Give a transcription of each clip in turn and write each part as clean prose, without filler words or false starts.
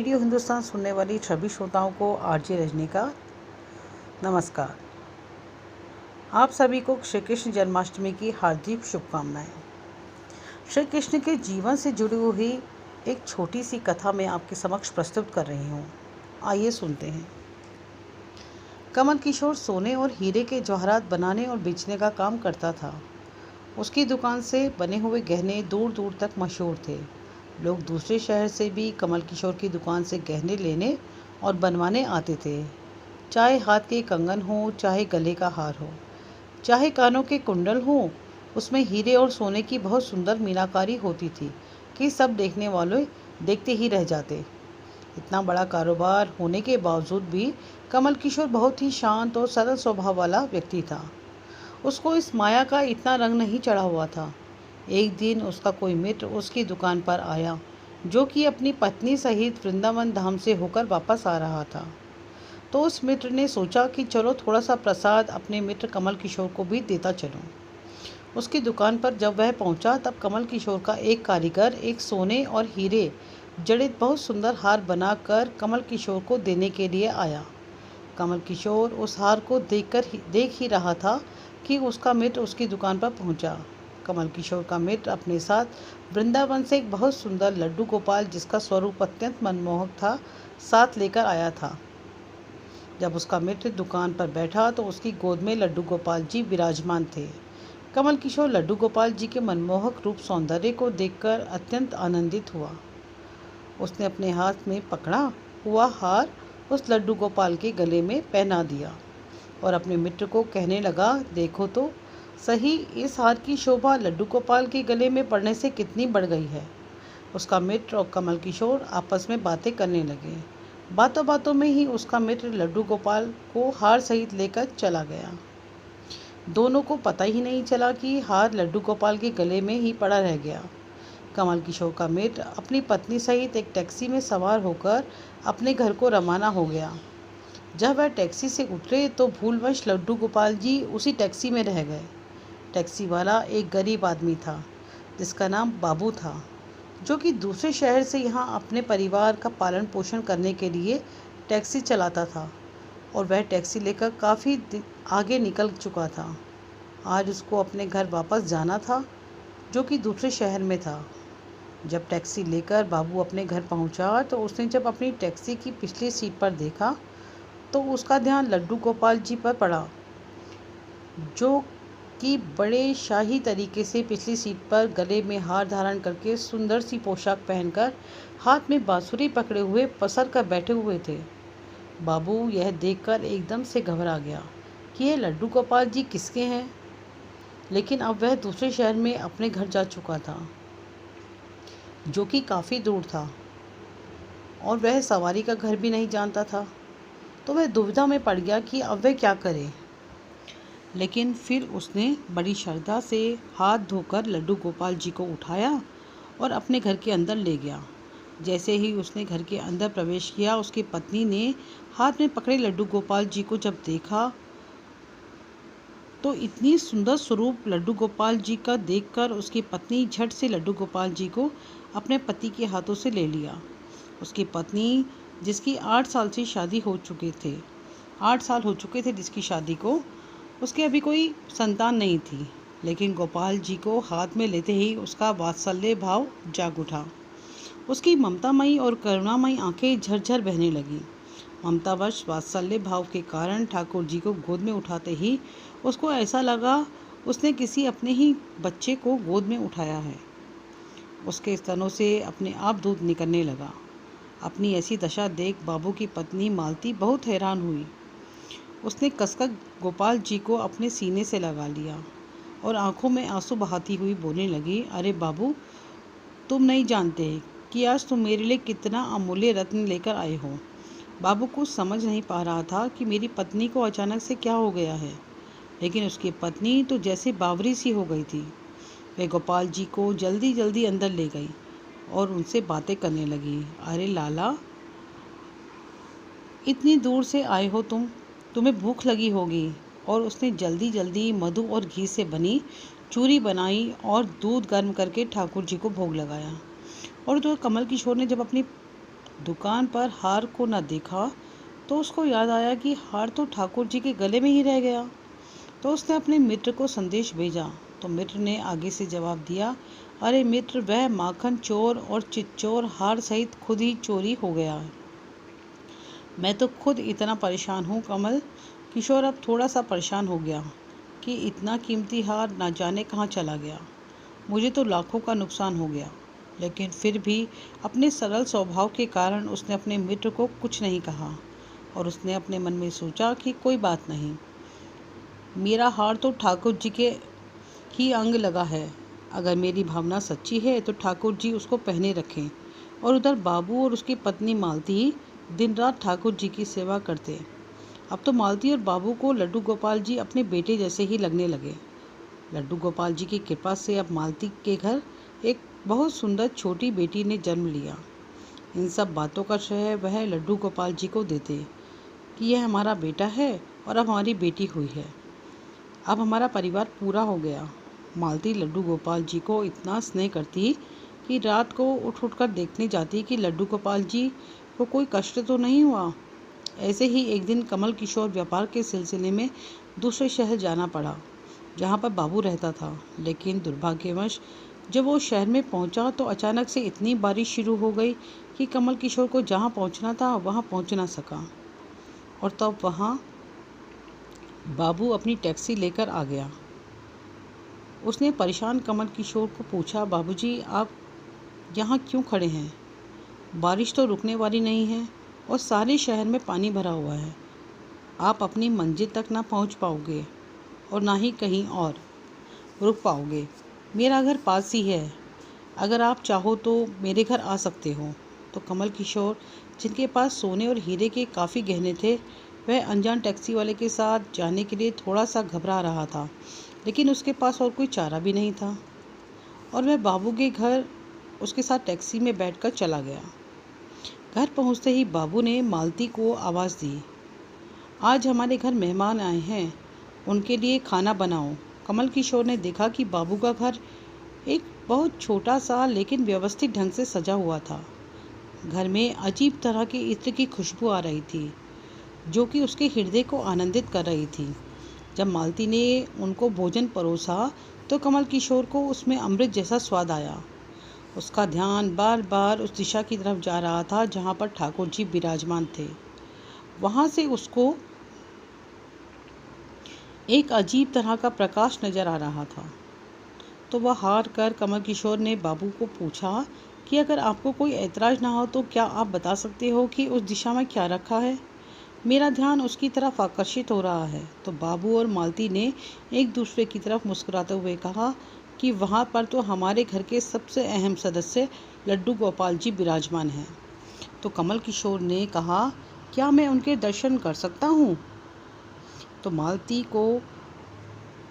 Radio Hindustan सुनने वाली सभी श्रोताओं को आरजे रजनी का नमस्कार। आप सभी को श्री कृष्ण जन्माष्टमी की हार्दिक शुभकामनाएं। श्री कृष्ण के जीवन से जुड़ी हुई एक छोटी सी कथा मैं आपके समक्ष प्रस्तुत कर रही हूँ। आइए सुनते हैं। कमल किशोर सोने और हीरे के जवाहरात बनाने और बेचने का काम करता था। उसकी दुकान से बने हुए गहने दूर दूर तक मशहूर थे। लोग दूसरे शहर से भी कमल किशोर की दुकान से गहने लेने और बनवाने आते थे। चाहे हाथ के कंगन हो, चाहे गले का हार हो, चाहे कानों के कुंडल हो, उसमें हीरे और सोने की बहुत सुंदर मीनाकारी होती थी कि सब देखने वाले देखते ही रह जाते। इतना बड़ा कारोबार होने के बावजूद भी कमल किशोर बहुत ही शांत और सरल स्वभाव वाला व्यक्ति था। उसको इस माया का इतना रंग नहीं चढ़ा हुआ था। एक दिन उसका कोई मित्र उसकी दुकान पर आया, जो कि अपनी पत्नी सहित वृंदावन धाम से होकर वापस आ रहा था। तो उस मित्र ने सोचा कि चलो थोड़ा सा प्रसाद अपने मित्र कमल किशोर को भी देता चलूं। उसकी दुकान पर जब वह पहुंचा तब कमल किशोर का एक कारीगर एक सोने और हीरे जड़ित बहुत सुंदर हार बनाकर कमल किशोर को देने के लिए आया। कमल किशोर उस हार को देख ही रहा था कि उसका मित्र उसकी दुकान पर पहुंचा। कमल किशोर का मित्र अपने साथ वृंदावन से एक बहुत सुंदर लड्डू गोपाल, जिसका स्वरूप अत्यंत मनमोहक था, साथ लेकर आया था। जब उसका मित्र दुकान पर बैठा तो उसकी गोद में लड्डू गोपाल जी विराजमान थे। कमल किशोर लड्डू गोपाल जी के मनमोहक रूप सौंदर्य को देखकर अत्यंत आनंदित हुआ। उसने अपने हाथ में पकड़ा हुआ हार उस लड्डू गोपाल के गले में पहना दिया और अपने मित्र को कहने लगा, देखो तो सही, इस हार की शोभा लड्डू गोपाल के गले में पड़ने से कितनी बढ़ गई है। उसका मित्र और कमल किशोर आपस में बातें करने लगे। बातों बातों में ही उसका मित्र लड्डू गोपाल को हार सहित लेकर चला गया। दोनों को पता ही नहीं चला कि हार लड्डू गोपाल के गले में ही पड़ा रह गया। कमल किशोर का मित्र अपनी पत्नी सहित एक टैक्सी में सवार होकर अपने घर को रवाना हो गया। जब वह टैक्सी से उतरे तो भूलवश लड्डू गोपाल जी उसी टैक्सी में रह गए। टैक्सी वाला एक गरीब आदमी था, जिसका नाम बाबू था, जो कि दूसरे शहर से यहाँ अपने परिवार का पालन पोषण करने के लिए टैक्सी चलाता था और वह टैक्सी लेकर काफ़ी आगे निकल चुका था। आज उसको अपने घर वापस जाना था, जो कि दूसरे शहर में था। जब टैक्सी लेकर बाबू अपने घर पहुँचा तो उसने जब अपनी टैक्सी की पिछली सीट पर देखा तो उसका ध्यान लड्डू गोपाल जी पर पड़ा, जो कि बड़े शाही तरीके से पिछली सीट पर गले में हार धारण करके सुंदर सी पोशाक पहनकर हाथ में बांसुरी पकड़े हुए पसर कर बैठे हुए थे। बाबू यह देखकर एकदम से घबरा गया कि यह लड्डू गोपाल जी किसके हैं, लेकिन अब वह दूसरे शहर में अपने घर जा चुका था, जो कि काफ़ी दूर था, और वह सवारी का घर भी नहीं जानता था। तो वह दुविधा में पड़ गया कि अब वह क्या करे। लेकिन फिर उसने बड़ी श्रद्धा से हाथ धोकर लड्डू गोपाल जी को उठाया और अपने घर के अंदर ले गया। जैसे ही उसने घर के अंदर प्रवेश किया, उसकी पत्नी ने हाथ में पकड़े लड्डू गोपाल जी को जब देखा तो इतनी सुंदर स्वरूप लड्डू गोपाल जी का देखकर उसकी पत्नी झट से लड्डू गोपाल जी को अपने पति के हाथों से ले लिया। उसकी पत्नी, जिसकी 8 साल से शादी हो चुके थे 8 साल हो चुके थे जिसकी शादी को, उसके अभी कोई संतान नहीं थी, लेकिन गोपाल जी को हाथ में लेते ही उसका वात्सल्य भाव जाग उठा। उसकी ममतामयी और करुणामयी आंखें झरझर बहने लगीं। ममतावश वात्सल्य भाव के कारण ठाकुर जी को गोद में उठाते ही उसको ऐसा लगा उसने किसी अपने ही बच्चे को गोद में उठाया है। उसके स्तनों से अपने आप दूध निकलने लगा। अपनी ऐसी दशा देख बाबू की पत्नी मालती बहुत हैरान हुई। उसने कसकर गोपाल जी को अपने सीने से लगा लिया और आंखों में आंसू बहाती हुई बोलने लगी, अरे बाबू, तुम नहीं जानते कि आज तुम मेरे लिए कितना अमूल्य रत्न लेकर आए हो। बाबू कुछ समझ नहीं पा रहा था कि मेरी पत्नी को अचानक से क्या हो गया है, लेकिन उसकी पत्नी तो जैसे बावरी सी हो गई थी। वह गोपाल जी को जल्दी जल्दी अंदर ले गई और उनसे बातें करने लगी। अरे लाला, इतनी दूर से आए हो तुम्हें भूख लगी होगी। और उसने जल्दी जल्दी मधु और घी से बनी चूरी बनाई और दूध गर्म करके ठाकुर जी को भोग लगाया। और तो कमल किशोर ने जब अपनी दुकान पर हार को न देखा तो उसको याद आया कि हार तो ठाकुर जी के गले में ही रह गया। तो उसने अपने मित्र को संदेश भेजा। तो मित्र ने आगे से जवाब दिया, अरे मित्र, वह माखन चोर और चिच्चोर हार सहित खुद ही चोरी हो गया है। मैं तो खुद इतना परेशान हूँ कमल किशोर, अब थोड़ा सा परेशान हो गया कि इतना कीमती हार ना जाने कहाँ चला गया। मुझे तो लाखों का नुकसान हो गया। लेकिन फिर भी अपने सरल स्वभाव के कारण उसने अपने मित्र को कुछ नहीं कहा और उसने अपने मन में सोचा कि कोई बात नहीं, मेरा हार तो ठाकुर जी के ही अंग लगा है। अगर मेरी भावना सच्ची है तो ठाकुर जी उसको पहने रखें। और उधर बाबू और उसकी पत्नी मालती दिन रात ठाकुर जी की सेवा करते। अब तो मालती और बाबू को लड्डू गोपाल जी अपने बेटे जैसे ही लगने लगे। लड्डू गोपाल जी की कृपा से अब मालती के घर एक बहुत सुंदर छोटी बेटी ने जन्म लिया। इन सब बातों का श्रेय वह लड्डू गोपाल जी को देते कि यह हमारा बेटा है और अब हमारी बेटी हुई है। अब हमारा परिवार पूरा हो गया। मालती लड्डू गोपाल जी को इतना स्नेह करती कि रात को उठ उठ कर देखने जाती कि लड्डू गोपाल जी को कोई कष्ट तो नहीं हुआ। ऐसे ही एक दिन कमल किशोर व्यापार के सिलसिले में दूसरे शहर जाना पड़ा जहाँ पर बाबू रहता था। लेकिन दुर्भाग्यवश जब वो शहर में पहुँचा तो अचानक से इतनी बारिश शुरू हो गई कि कमल किशोर को जहाँ पहुँचना था वहाँ पहुँच ना सका। और तब वहाँ बाबू अपनी टैक्सी लेकर आ गया। उसने परेशान कमल किशोर को पूछा, बाबूजी, आप यहाँ क्यों खड़े हैं? बारिश तो रुकने वाली नहीं है और सारे शहर में पानी भरा हुआ है। आप अपनी मंजिल तक ना पहुँच पाओगे और ना ही कहीं और रुक पाओगे। मेरा घर पास ही है, अगर आप चाहो तो मेरे घर आ सकते हो। तो कमल किशोर, जिनके पास सोने और हीरे के काफ़ी गहने थे, वह अनजान टैक्सी वाले के साथ जाने के लिए थोड़ा सा घबरा रहा था, लेकिन उसके पास और कोई चारा भी नहीं था और वह बाबू के घर उसके साथ टैक्सी में बैठकर चला गया। घर पहुंचते ही बाबू ने मालती को आवाज़ दी, आज हमारे घर मेहमान आए हैं, उनके लिए खाना बनाओ। कमल किशोर ने देखा कि बाबू का घर एक बहुत छोटा सा लेकिन व्यवस्थित ढंग से सजा हुआ था। घर में अजीब तरह की इत्र की खुशबू आ रही थी जो कि उसके हृदय को आनंदित कर रही थी। जब मालती ने उनको भोजन परोसा तो कमल किशोर को उसमें अमृत जैसा स्वाद आया। उसका ध्यान बार बार उस दिशा की तरफ जा रहा था जहाँ पर ठाकुर जी विराजमान थे। वहाँ से उसको एक अजीब तरह का प्रकाश नजर आ रहा था। तो वह हार कर कमल किशोर ने बाबू को पूछा कि अगर आपको कोई ऐतराज़ ना हो तो क्या आप बता सकते हो कि उस दिशा में क्या रखा है? मेरा ध्यान उसकी तरफ आकर्षित हो रहा है। तो बाबू और मालती ने एक दूसरे की तरफ मुस्कुराते हुए कहा कि वहाँ पर तो हमारे घर के सबसे अहम सदस्य लड्डू गोपाल जी विराजमान हैं। तो कमल किशोर ने कहा, क्या मैं उनके दर्शन कर सकता हूँ? तो मालती को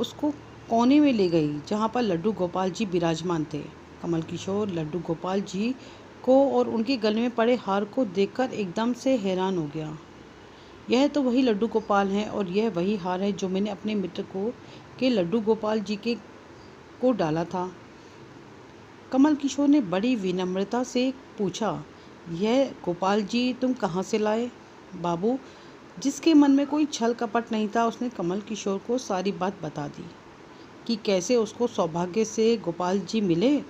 उसको कोने में ले गई जहाँ पर लड्डू गोपाल जी विराजमान थे। कमल किशोर लड्डू गोपाल जी को और उनके गले में पड़े हार को देखकर एकदम से हैरान हो गया। यह तो वही लड्डू गोपाल हैं और यह वही हार है जो मैंने अपने मित्र को के लड्डू गोपाल जी के को डाला था। कमल किशोर ने बड़ी विनम्रता से पूछा, यह गोपाल जी तुम कहाँ से लाए? बाबू, जिसके मन में कोई छल कपट नहीं था, उसने कमल किशोर को सारी बात बता दी कि कैसे उसको सौभाग्य से गोपाल जी मिले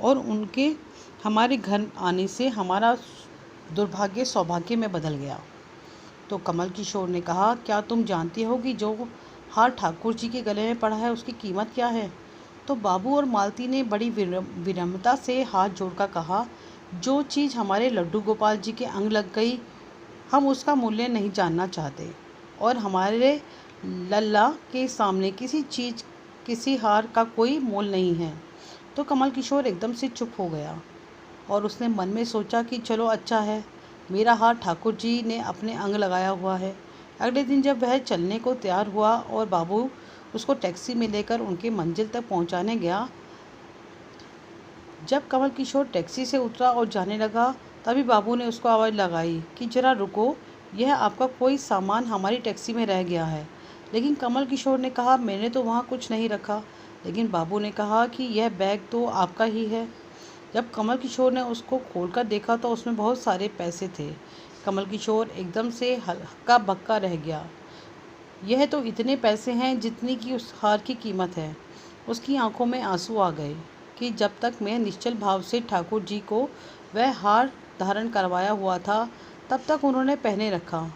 और उनके हमारे घर आने से हमारा दुर्भाग्य सौभाग्य में बदल गया। तो कमल किशोर ने कहा, क्या तुम जानती हो कि जो हार ठाकुर जी के गले में पड़ा है उसकी कीमत क्या है? तो बाबू और मालती ने बड़ी विनम्रता से हाथ जोड़कर कहा, जो चीज़ हमारे लड्डू गोपाल जी के अंग लग गई, हम उसका मूल्य नहीं जानना चाहते और हमारे लल्ला के सामने किसी चीज़, किसी हार का कोई मोल नहीं है। तो कमल किशोर एकदम से चुप हो गया और उसने मन में सोचा कि चलो अच्छा है, मेरा हार ठाकुर जी ने अपने अंग लगाया हुआ है। अगले दिन जब वह चलने को तैयार हुआ और बाबू उसको टैक्सी में लेकर उनके मंजिल तक पहुंचाने गया, जब कमल किशोर टैक्सी से उतरा और जाने लगा तभी बाबू ने उसको आवाज़ लगाई कि जरा रुको, यह आपका कोई सामान हमारी टैक्सी में रह गया है। लेकिन कमल किशोर ने कहा, मैंने तो वहाँ कुछ नहीं रखा। लेकिन बाबू ने कहा कि यह बैग तो आपका ही है। जब कमल किशोर ने उसको खोलकर देखा तो उसमें बहुत सारे पैसे थे। कमल किशोर एकदम से हक्का बक्का रह गया। यह तो इतने पैसे हैं जितनी की उस हार की कीमत है। उसकी आंखों में आंसू आ गए कि जब तक मैं निश्चल भाव से ठाकुर जी को वह हार धारण करवाया हुआ था, तब तक उन्होंने पहने रखा।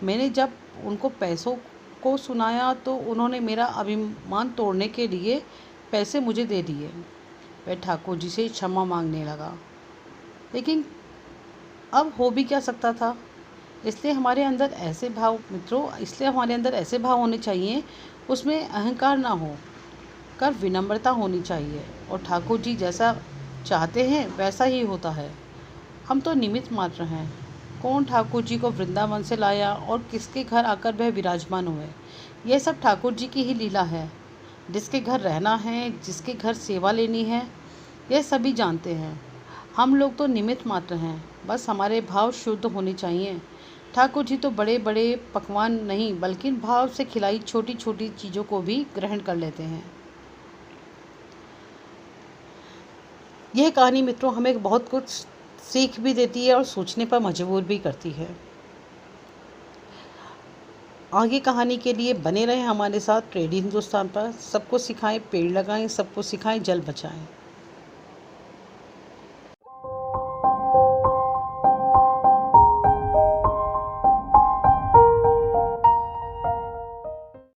मैंने जब उनको पैसों को सुनाया तो उन्होंने मेरा अभिमान तोड़ने के लिए पैसे मुझे दे दिए। वह ठाकुर जी से क्षमा मांगने लगा। लेकिन अब हो भी क्या सकता था। इसलिए हमारे अंदर ऐसे भाव होने चाहिए, उसमें अहंकार ना हो कर विनम्रता होनी चाहिए, और ठाकुर जी जैसा चाहते हैं वैसा ही होता है। हम तो निमित्त मात्र हैं। कौन ठाकुर जी को वृंदावन से लाया और किसके घर आकर वह विराजमान हुए, यह सब ठाकुर जी की ही लीला है। जिसके घर रहना है, जिसके घर सेवा लेनी है, यह सभी जानते हैं। हम लोग तो निमित्त मात्र हैं। बस हमारे भाव शुद्ध होने चाहिए। ठाकुर जी तो बड़े बड़े पकवान नहीं बल्कि भाव से खिलाई छोटी छोटी चीज़ों को भी ग्रहण कर लेते हैं। यह कहानी मित्रों हमें बहुत कुछ सीख भी देती है और सोचने पर मजबूर भी करती है। आगे कहानी के लिए बने रहें हमारे साथ रेडियो हिंदुस्तान पर। सबको सिखाएं पेड़ लगाएं, सबको सिखाएं जल बचाएं।